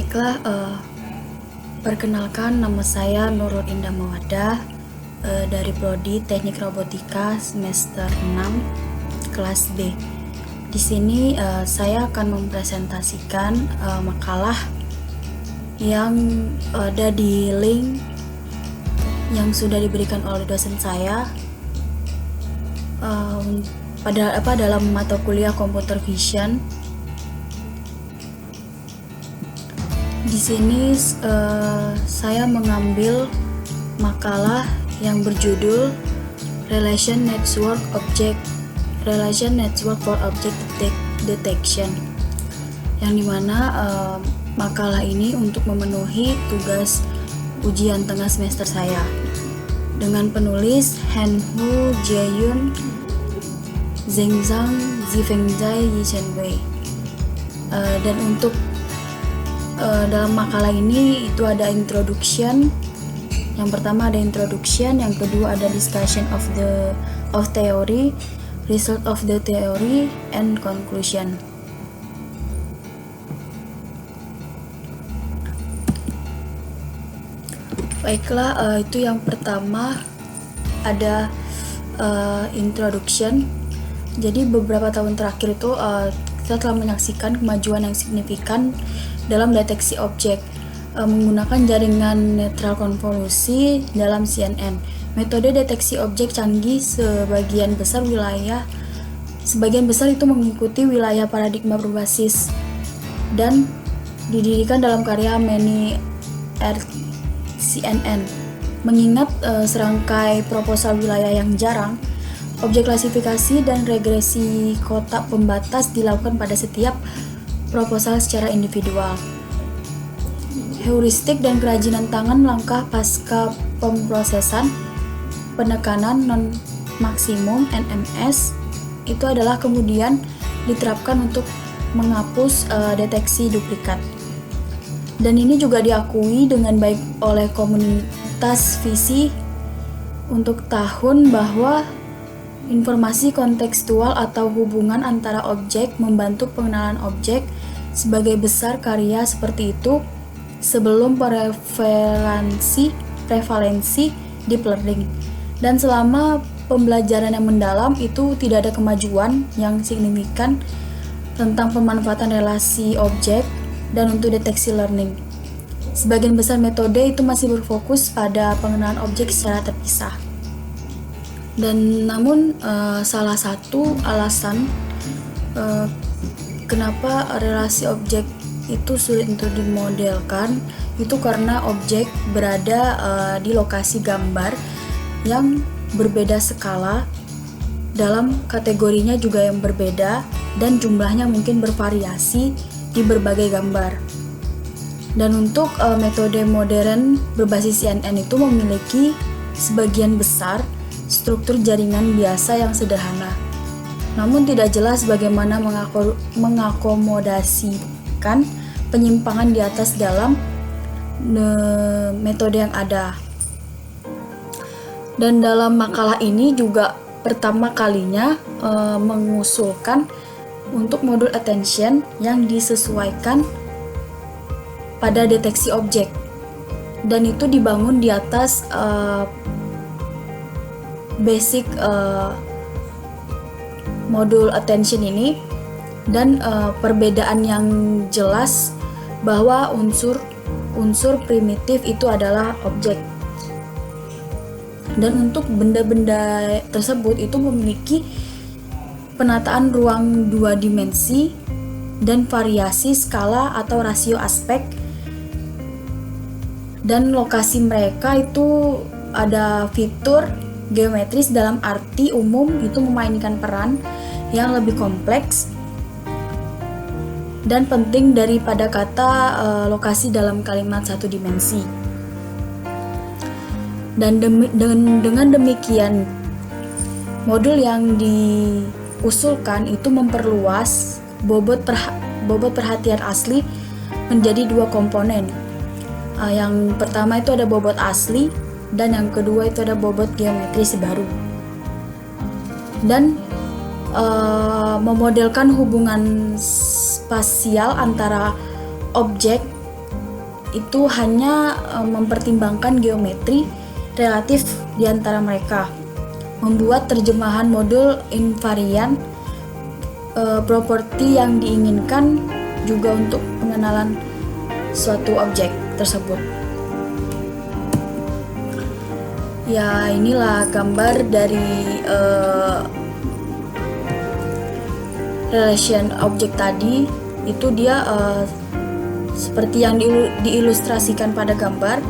Baiklah, perkenalkan nama saya Nurul Indah Mawadah dari Prodi Teknik Robotika semester 6 kelas B. Di sini saya akan mempresentasikan makalah yang ada di link yang sudah diberikan oleh dosen saya dalam mata kuliah Computer Vision. Di sini saya mengambil makalah yang berjudul Relation Network for Object Detection, yang dimana makalah ini untuk memenuhi tugas ujian tengah semester saya, dengan penulis Han-Hu Jae-yoon, Zhengzhang Zifengzai Yichenwei. Dan untuk dalam makalah ini itu ada introduction. Yang pertama ada introduction, yang kedua ada discussion of theory, result of the theory, and conclusion. Baiklah, itu yang pertama ada introduction. Jadi beberapa tahun terakhir itu kita telah menyaksikan kemajuan yang signifikan dalam deteksi objek menggunakan jaringan netral konvolusi dalam CNN. Metode deteksi objek canggih sebagian besar itu mengikuti wilayah paradigma berbasis dan didirikan dalam karya Manny CNN. Mengingat serangkai proposal wilayah yang jarang, objek klasifikasi dan regresi kotak pembatas dilakukan pada setiap proposal secara individual. Heuristik dan kerajinan tangan langkah pasca pemrosesan penekanan non-maksimum NMS itu adalah kemudian diterapkan untuk menghapus deteksi duplikat. Dan ini juga diakui dengan baik oleh komunitas visi untuk tahun bahwa informasi kontekstual atau hubungan antara objek membantu pengenalan objek sebagai besar karya seperti itu sebelum prevalensi deep learning. Dan selama pembelajaran yang mendalam itu tidak ada kemajuan yang signifikan tentang pemanfaatan relasi objek dan untuk deteksi learning. Sebagian besar metode itu masih berfokus pada pengenalan objek secara terpisah. Dan namun salah satu alasan kenapa relasi objek itu sulit untuk dimodelkan itu karena objek berada di lokasi gambar yang berbeda skala, dalam kategorinya juga yang berbeda, dan jumlahnya mungkin bervariasi di berbagai gambar. Dan untuk metode modern berbasis CNN itu memiliki sebagian besar struktur jaringan biasa yang sederhana, namun tidak jelas bagaimana mengakomodasikan penyimpangan di atas dalam metode yang ada. Dan dalam makalah ini juga pertama kalinya mengusulkan untuk modul attention yang disesuaikan pada deteksi objek, dan itu dibangun di atas basic modul attention ini, dan perbedaan yang jelas bahwa unsur primitif itu adalah objek, dan untuk benda-benda tersebut itu memiliki penataan ruang dua dimensi dan variasi skala atau rasio aspek, dan lokasi mereka itu ada fitur geometris dalam arti umum itu memainkan peran yang lebih kompleks dan penting daripada kata lokasi dalam kalimat satu dimensi. Dan dengan demikian modul yang diusulkan itu memperluas bobot perhatian asli menjadi dua komponen. Yang pertama itu ada bobot asli, dan yang kedua itu ada bobot geometris baru. Dan memodelkan hubungan spasial antara objek itu hanya mempertimbangkan geometri relatif di antara mereka, membuat terjemahan modul invarian, properti yang diinginkan juga untuk pengenalan suatu objek tersebut. Ya, inilah gambar dari relation object tadi. Itu dia seperti yang diilustrasikan pada gambar.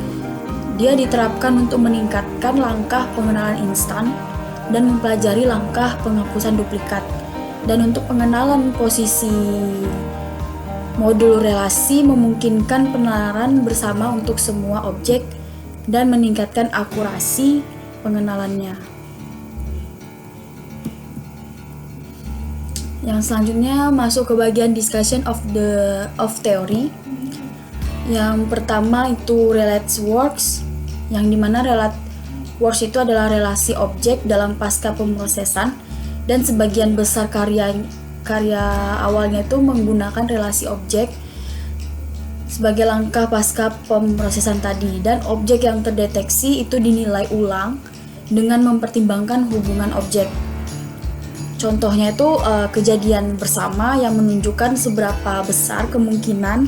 Dia diterapkan untuk meningkatkan langkah pengenalan instan dan mempelajari langkah penghapusan duplikat. Dan untuk pengenalan posisi modul relasi memungkinkan penalaran bersama untuk semua objek dan meningkatkan akurasi pengenalannya. Yang selanjutnya masuk ke bagian discussion of theory. Yang pertama itu relate works, yang dimana relate works itu adalah relasi objek dalam pasca pemrosesan, dan sebagian besar karya awalnya itu menggunakan relasi objek sebagai langkah pasca pemrosesan tadi, dan objek yang terdeteksi itu dinilai ulang dengan mempertimbangkan hubungan objek. Contohnya itu kejadian bersama yang menunjukkan seberapa besar kemungkinan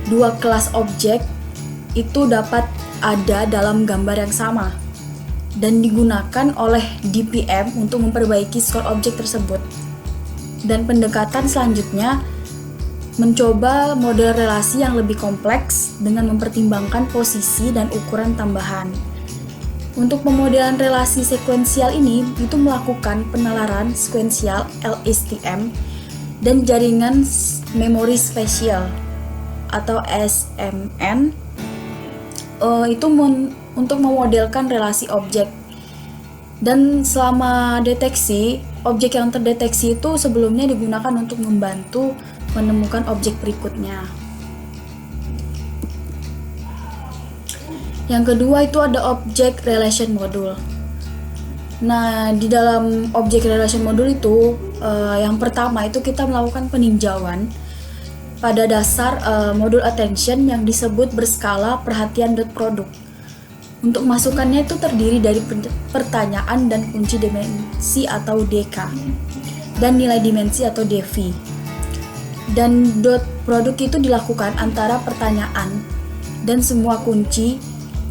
dua kelas objek itu dapat ada dalam gambar yang sama, dan digunakan oleh DPM untuk memperbaiki skor objek tersebut. Dan pendekatan selanjutnya mencoba model relasi yang lebih kompleks dengan mempertimbangkan posisi dan ukuran tambahan. Untuk pemodelan relasi sekuensial ini itu melakukan penalaran sekuensial LSTM dan jaringan memori spesial atau SMN itu untuk memodelkan relasi objek. Dan selama deteksi, objek yang terdeteksi itu sebelumnya digunakan untuk membantu menemukan objek berikutnya. Yang kedua itu ada object relation module. Nah, di dalam object relation module itu yang pertama itu kita melakukan peninjauan pada dasar modul attention yang disebut berskala perhatian dot product. Untuk masukannya itu terdiri dari pertanyaan dan kunci dimensi atau DK, dan nilai dimensi atau DV. Dan dot product itu dilakukan antara pertanyaan dan semua kunci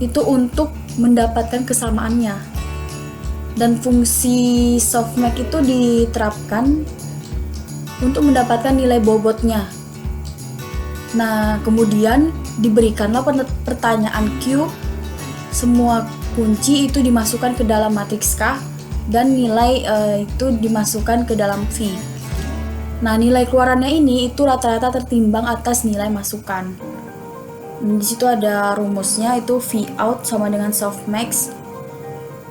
itu untuk mendapatkan kesamaannya. Dan fungsi softmax itu diterapkan untuk mendapatkan nilai bobotnya. Nah, kemudian diberikanlah pertanyaan Q, semua kunci itu dimasukkan ke dalam matriks K, dan nilai itu dimasukkan ke dalam V. Nah, nilai keluarannya ini itu rata-rata tertimbang atas nilai masukan. Di situ ada rumusnya, itu V out sama dengan softmax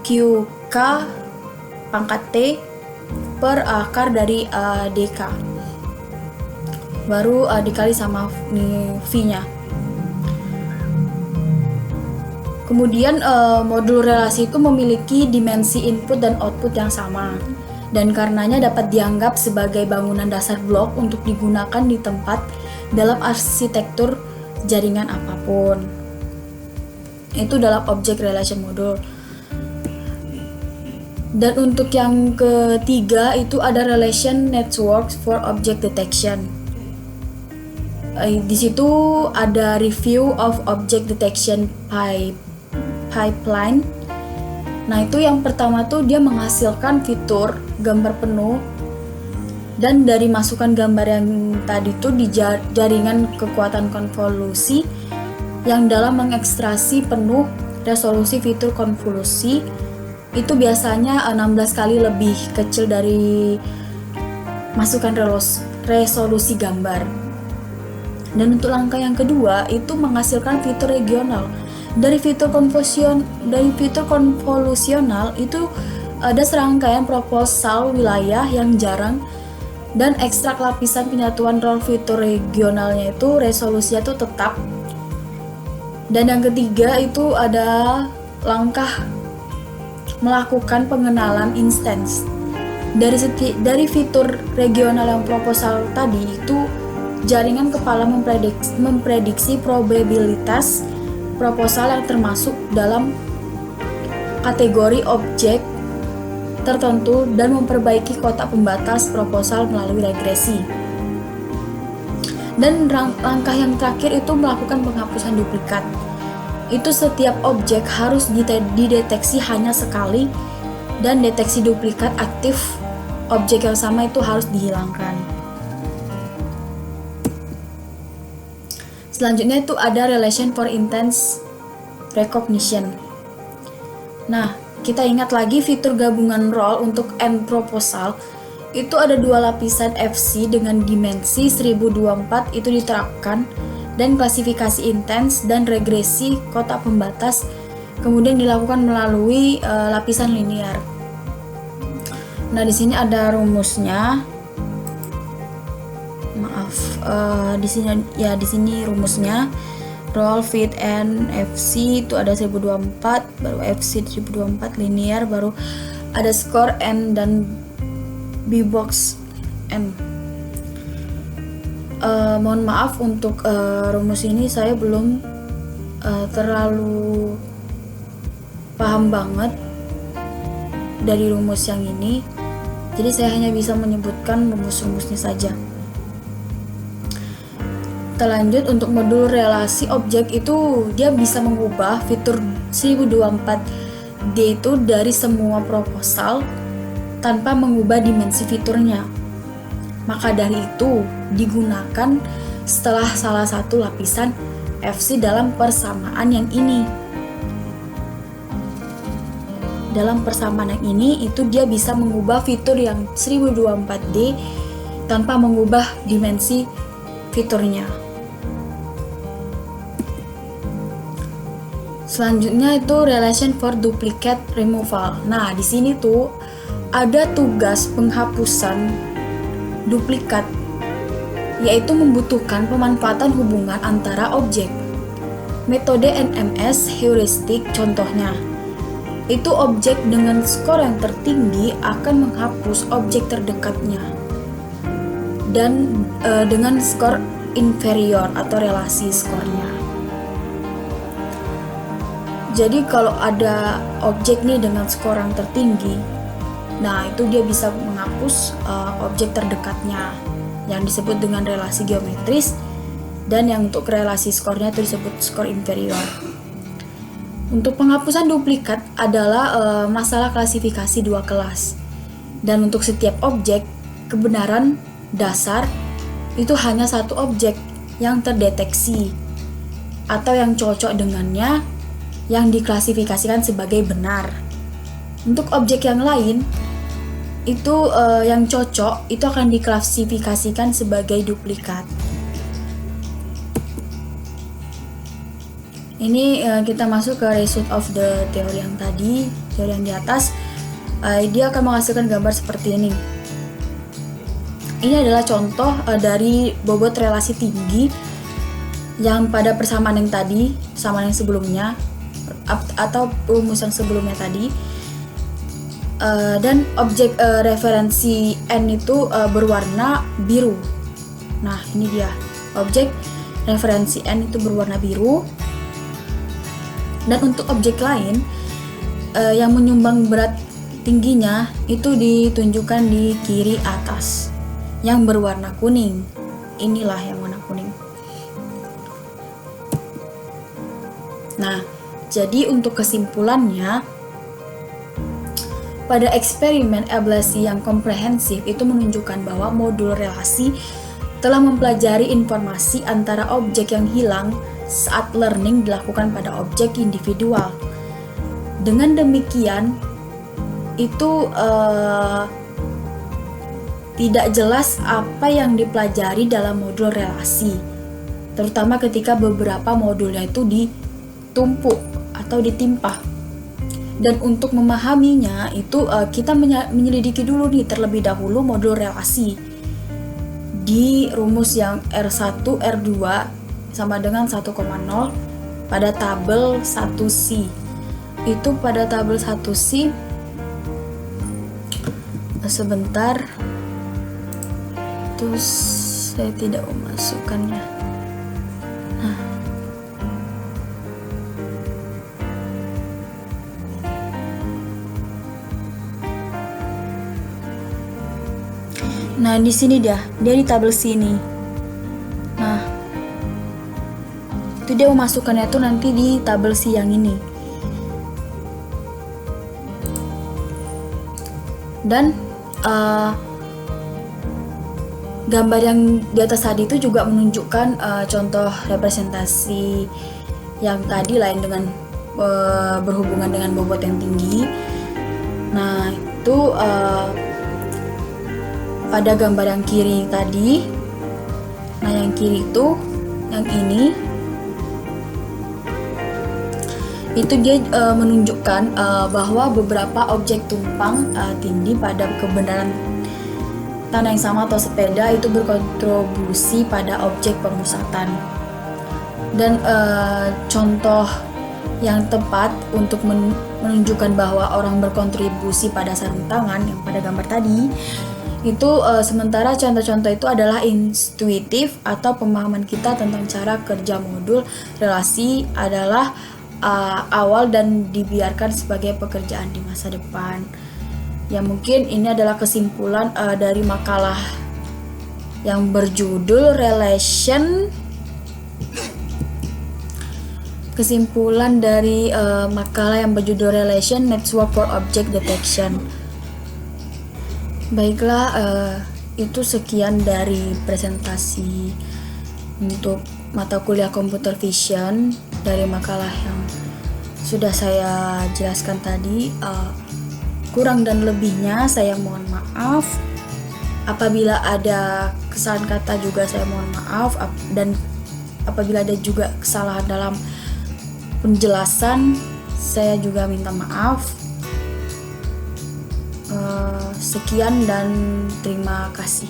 QK pangkat T per akar dari DK, baru dikali sama V-nya. Kemudian modul relasi itu memiliki dimensi input dan output yang sama, dan karenanya dapat dianggap sebagai bangunan dasar blok untuk digunakan di tempat dalam arsitektur jaringan apapun. Itu dalam object relation module. Dan untuk yang ketiga itu ada relation networks for object detection. Di situ ada review of object detection pipeline. Nah, itu yang pertama tuh dia menghasilkan fitur gambar penuh, dan dari masukan gambar yang tadi tuh di jaringan kekuatan konvolusi yang dalam mengekstraksi penuh resolusi fitur konvolusi itu biasanya 16 kali lebih kecil dari masukan resolusi gambar. Dan untuk langkah yang kedua itu menghasilkan fitur regional. Dari fitur konvolusional itu ada serangkaian proposal wilayah yang jarang, dan ekstrak lapisan penyatuan role fitur regionalnya itu resolusinya itu tetap. Dan yang ketiga itu ada langkah melakukan pengenalan instance. Dari fitur regional yang proposal tadi itu jaringan kepala memprediksi probabilitas proposal yang termasuk dalam kategori objek tertentu dan memperbaiki kotak pembatas proposal melalui regresi. Dan langkah yang terakhir itu melakukan penghapusan duplikat. Itu setiap objek harus dideteksi hanya sekali dan deteksi duplikat aktif objek yang sama itu harus dihilangkan. Selanjutnya itu ada relation for intense recognition. Nah, kita ingat lagi fitur gabungan role untuk end proposal itu ada dua lapisan FC dengan dimensi 1024 itu diterapkan, dan klasifikasi intens dan regresi kotak pembatas kemudian dilakukan melalui lapisan linear. Nah, di sini ada rumusnya. Di sini rumusnya. Roll, fit, and FC itu ada 1024, baru FC 1024 linear, baru ada score N dan B box N. Mohon maaf untuk rumus ini saya belum terlalu paham banget dari rumus yang ini, jadi saya hanya bisa menyebutkan rumus-rumusnya saja. Kita lanjut untuk modul relasi objek itu dia bisa mengubah fitur 1024D itu dari semua proposal tanpa mengubah dimensi fiturnya. Maka dari itu digunakan setelah salah satu lapisan FC dalam persamaan yang ini. Dalam persamaan yang ini itu dia bisa mengubah fitur yang 1024D tanpa mengubah dimensi fiturnya. Selanjutnya itu relation for duplicate removal. Nah, di sini tuh ada tugas penghapusan duplikat, yaitu membutuhkan pemanfaatan hubungan antara objek. Metode NMS heuristik contohnya, itu objek dengan skor yang tertinggi akan menghapus objek terdekatnya, dan dengan skor inferior atau relasi skornya. Jadi kalau ada objek nih dengan skor yang tertinggi, nah itu dia bisa menghapus objek terdekatnya yang disebut dengan relasi geometris, dan yang untuk relasi skornya itu disebut skor inferior. Untuk penghapusan duplikat adalah masalah klasifikasi dua kelas, dan untuk setiap objek kebenaran dasar itu hanya satu objek yang terdeteksi atau yang cocok dengannya yang diklasifikasikan sebagai benar. Untuk objek yang lain itu yang cocok itu akan diklasifikasikan sebagai duplikat. Ini kita masuk ke result of the teori yang tadi, teori yang di atas. Dia akan menghasilkan gambar seperti ini. Ini adalah contoh dari bobot relasi tinggi yang pada persamaan yang tadi, persamaan yang sebelumnya atau rumus yang sebelumnya tadi, dan objek referensi N itu berwarna biru. Nah, ini dia objek referensi N itu berwarna biru, dan untuk objek lain yang menyumbang berat tingginya itu ditunjukkan di kiri atas yang berwarna kuning. Inilah yang warna kuning. Nah, jadi untuk kesimpulannya, pada eksperimen ablasi yang komprehensif itu menunjukkan bahwa modul relasi telah mempelajari informasi antara objek yang hilang saat learning dilakukan pada objek individual. Dengan demikian, itu tidak jelas apa yang dipelajari dalam modul relasi, terutama ketika beberapa modulnya itu ditumpuk atau ditimpa. Dan untuk memahaminya itu kita menyelidiki dulu nih terlebih dahulu modul relasi di rumus yang R1 R2 sama dengan 1,0 pada tabel 1C. Itu pada tabel 1C sebentar, terus saya tidak memasukkannya. Nah, di sini dia di tabel sini. Nah, itu dia memasukkannya tuh nanti di tabel C yang ini. Dan gambar yang di atas tadi itu juga menunjukkan contoh representasi yang tadi lain dengan berhubungan dengan bobot yang tinggi. Nah, itu pada gambar yang kiri tadi. Nah, yang kiri itu yang ini itu dia menunjukkan bahwa beberapa objek tumpang tindih pada kebenaran tanah yang sama atau sepeda itu berkontribusi pada objek pemusatan. Dan contoh yang tepat untuk menunjukkan bahwa orang berkontribusi pada sarung tangan yang pada gambar tadi itu sementara contoh-contoh itu adalah intuitif atau pemahaman kita tentang cara kerja modul relasi adalah awal dan dibiarkan sebagai pekerjaan di masa depan. Ya, mungkin ini adalah kesimpulan dari makalah yang berjudul Relation Network for Object Detection. Baiklah, itu sekian dari presentasi untuk mata kuliah Computer Vision dari makalah yang sudah saya jelaskan tadi. Kurang dan lebihnya saya mohon maaf. Apabila ada kesalahan kata juga saya mohon maaf, dan apabila ada juga kesalahan dalam penjelasan saya juga minta maaf. Sekian dan terima kasih.